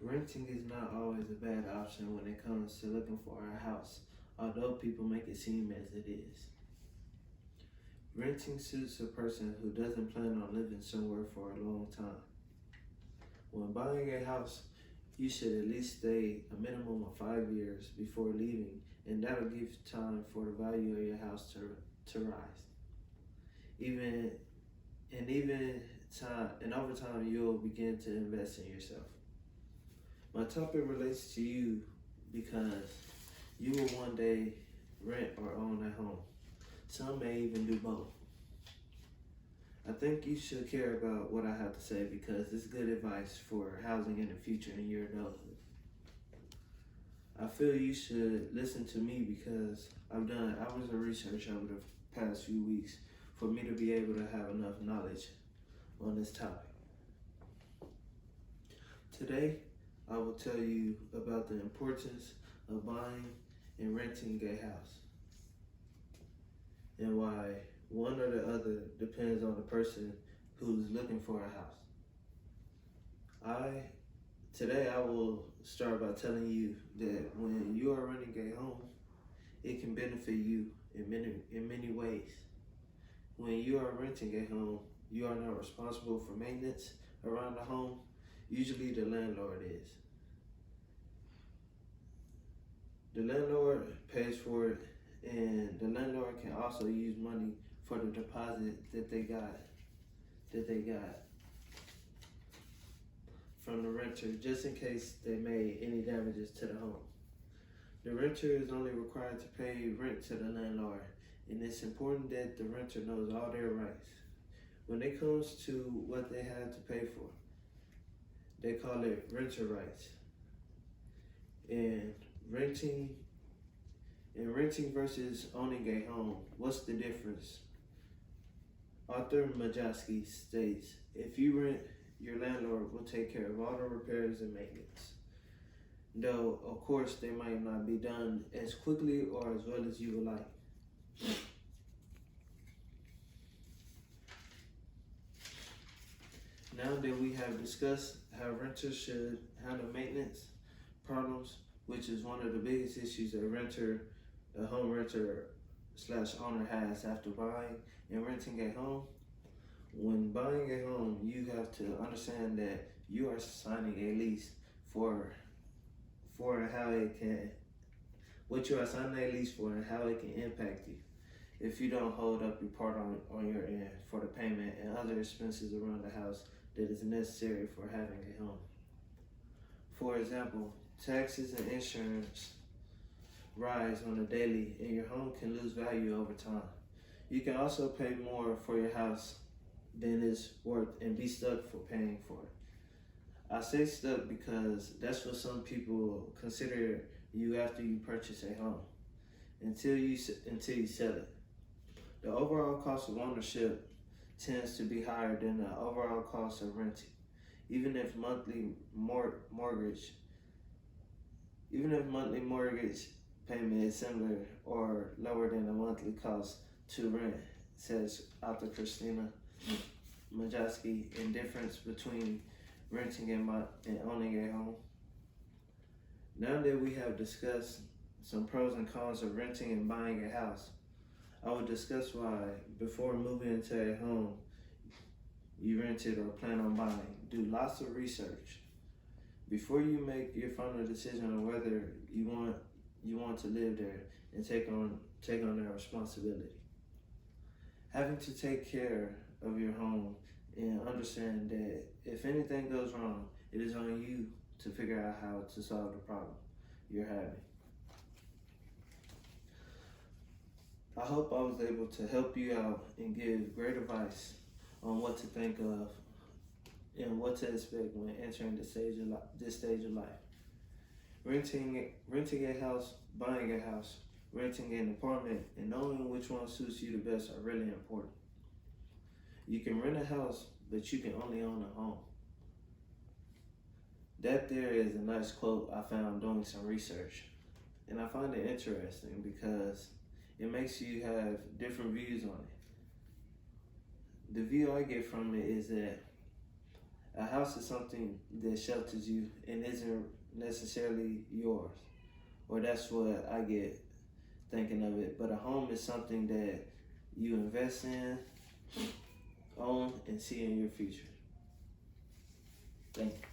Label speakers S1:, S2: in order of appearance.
S1: Renting is not always a bad option when it comes to looking for a house, although people make it seem as it is. Renting suits a person who doesn't plan on living somewhere for a long time. When buying a house, you should at least stay a minimum of 5 years before leaving, and that'll give time for the value of your house to rise. Even over time, you'll begin to invest in yourself. My topic relates to you because you will one day rent or own a home. Some may even do both. I think you should care about what I have to say because it's good advice for housing in the future in your adulthood. I feel you should listen to me because I've done hours of research over the past few weeks for me to be able to have enough knowledge on this topic. Today, I will tell you about the importance of buying and renting a house and why one or the other depends on the person who's looking for a house. Today I will start by telling you that when you are renting a home, it can benefit you in many ways. When you are renting a home, you are not responsible for maintenance around the home. Usually the landlord is. The landlord pays for it, and the landlord can also use money for the deposit that they got from the renter, just in case they made any damages to the home. The renter is only required to pay rent to the landlord, and it's important that the renter knows all their rights. When it comes to what they have to pay for, they call it renter rights. And renting versus owning a home, what's the difference? Arthur Majewski states, if you rent, your landlord will take care of all the repairs and maintenance. Though, of course, they might not be done as quickly or as well as you would like. Now that we have discussed how renters should handle maintenance problems, which is one of the biggest issues a home renter / owner has after buying and renting a home. When buying a home, you have to understand that you are signing a lease for what you are signing a lease for and how it can impact you if you don't hold up your part on your end for the payment and other expenses around the house that is necessary for having a home. For example, taxes and insurance rise on a daily, and your home can lose value over time. You can also pay more for your house than it's worth and be stuck for paying for it. I say stuck because that's what some people consider you after you purchase a home, until you sell it. The overall cost of ownership tends to be higher than the overall cost of renting, even if monthly mortgage payment is similar or lower than the monthly cost to rent, says author Christina Majewski in Difference Between Renting and Owning a Home. Now that we have discussed some pros and cons of renting and buying a house, I will discuss why before moving into a home you rented or plan on buying. Do lots of research before you make your final decision on whether you want to live there and take on that responsibility. Having to take care of your home and understand that if anything goes wrong, it is on you to figure out how to solve the problem you're having. I hope I was able to help you out and give great advice on what to think of and what to expect when entering this stage of life. Renting a house, buying a house, renting an apartment, and knowing which one suits you the best are really important. You can rent a house, but you can only own a home. That there is a nice quote I found doing some research, and I find it interesting because it makes you have different views on it. The view I get from it is that A house is something that shelters you and isn't necessarily yours. Or that's what I get thinking of it. But a home is something that you invest in, own, and see in your future. Thank you.